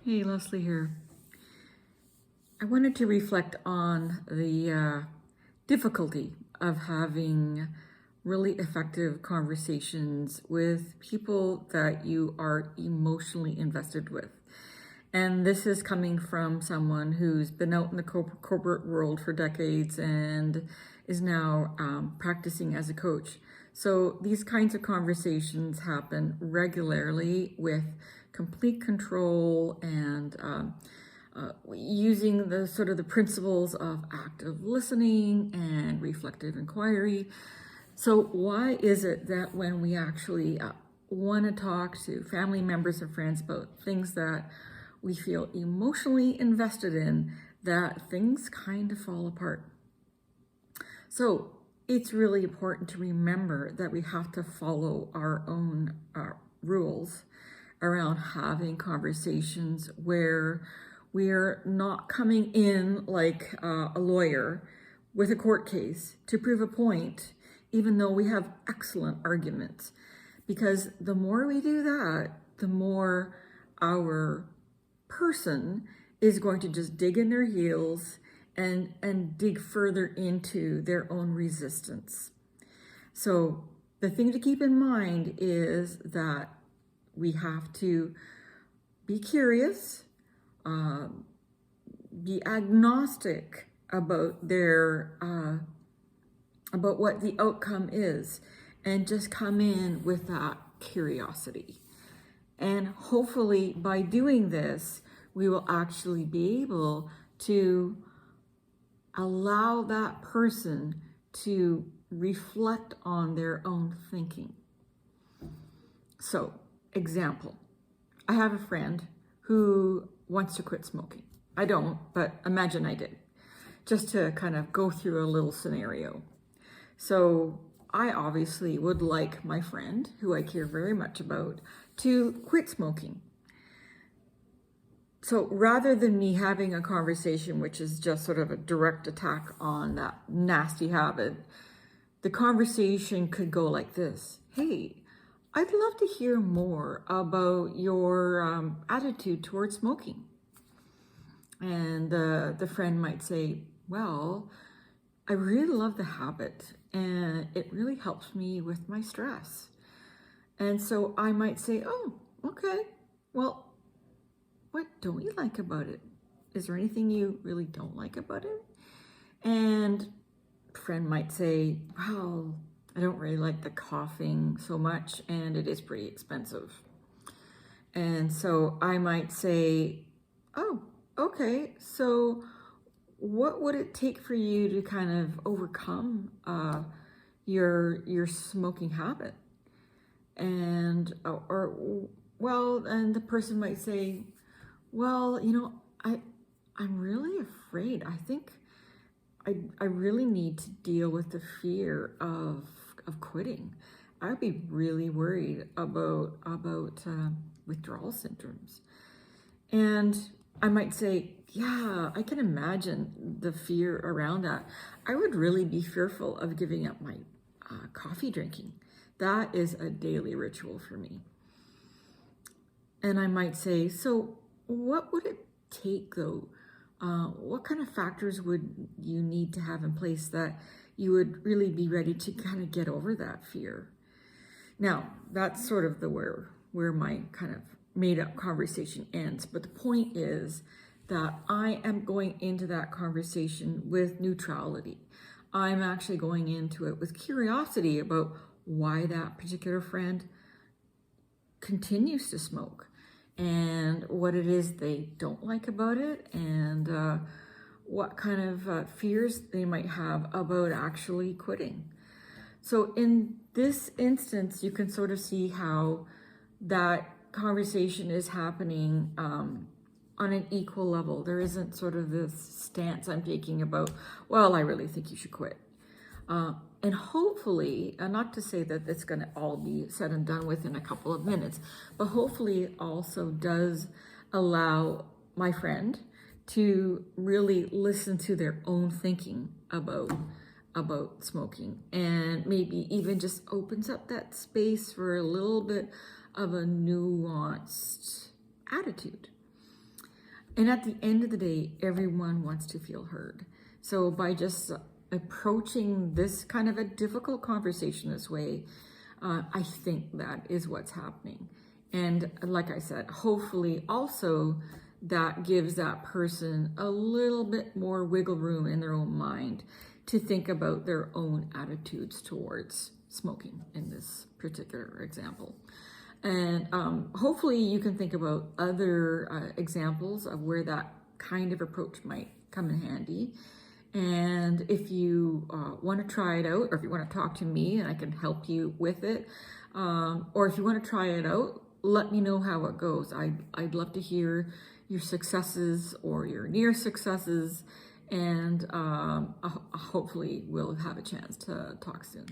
Hey, Leslie here. I wanted to reflect on the difficulty of having really effective conversations with people that you are emotionally invested with. And this is coming from someone who's been out in the corporate world for decades and is now practicing as a coach. So these kinds of conversations happen regularly with complete control and using the sort of the principles of active listening and reflective inquiry. So why is it that when we actually want to talk to family members or friends about things that we feel emotionally invested in, that things kind of fall apart? So it's really important to remember that we have to follow our own rules around having conversations where we're not coming in like a lawyer with a court case to prove a point, even though we have excellent arguments. Because the more we do that, the more our person is going to just dig in their heels and dig further into their own resistance. So the thing to keep in mind is that we have to be curious, be agnostic about about what the outcome is, and just come in with that curiosity. And hopefully by doing this, we will actually be able to allow that person to reflect on their own thinking. So, example, I have a friend who wants to quit smoking. I don't, but imagine I did, just to kind of go through a little scenario. So I obviously would like my friend, who I care very much about, to quit smoking. So rather than me having a conversation which is just sort of a direct attack on that nasty habit, the conversation could go like this. Hey, I'd love to hear more about your attitude towards smoking. And the friend might say, well, I really love the habit and it really helps me with my stress. And so I might say, oh, okay, well, what don't you like about it? Is there anything you really don't like about it? And a friend might say, well, I don't really like the coughing so much and it is pretty expensive. And so I might say, oh, okay, so what would it take for you to kind of overcome your smoking habit? And and the person might say, well, I'm really afraid. I think I really need to deal with the fear of quitting. I'd be really worried about withdrawal symptoms. And I might say, yeah, I can imagine the fear around that. I would really be fearful of giving up my coffee drinking. That is a daily ritual for me. And I might say, so what would it take though? What kind of factors would you need to have in place that you would really be ready to kind of get over that fear? Now, that's sort of where my kind of made up conversation ends. But the point is that I am going into that conversation with neutrality. I'm actually going into it with curiosity about why that particular friend continues to smoke and what it is they don't like about it and what kind of fears they might have about actually quitting. So in this instance, you can sort of see how that conversation is happening on an equal level. There isn't sort of this stance I'm taking about, well, I really think you should quit. And hopefully, not to say that it's going to all be said and done within a couple of minutes, but hopefully it also does allow my friend to really listen to their own thinking about smoking, and maybe even just opens up that space for a little bit of a nuanced attitude. And at the end of the day, everyone wants to feel heard. So by just approaching this kind of a difficult conversation this way, I think that is what's happening. And like I said, hopefully also that gives that person a little bit more wiggle room in their own mind to think about their own attitudes towards smoking in this particular example. And hopefully you can think about other examples of where that kind of approach might come in handy. And if you want to try it out, or if you want to talk to me and I can help you with it, or if you want to try it out, let me know how it goes. I'd love to hear your successes or your near successes, and hopefully we'll have a chance to talk soon.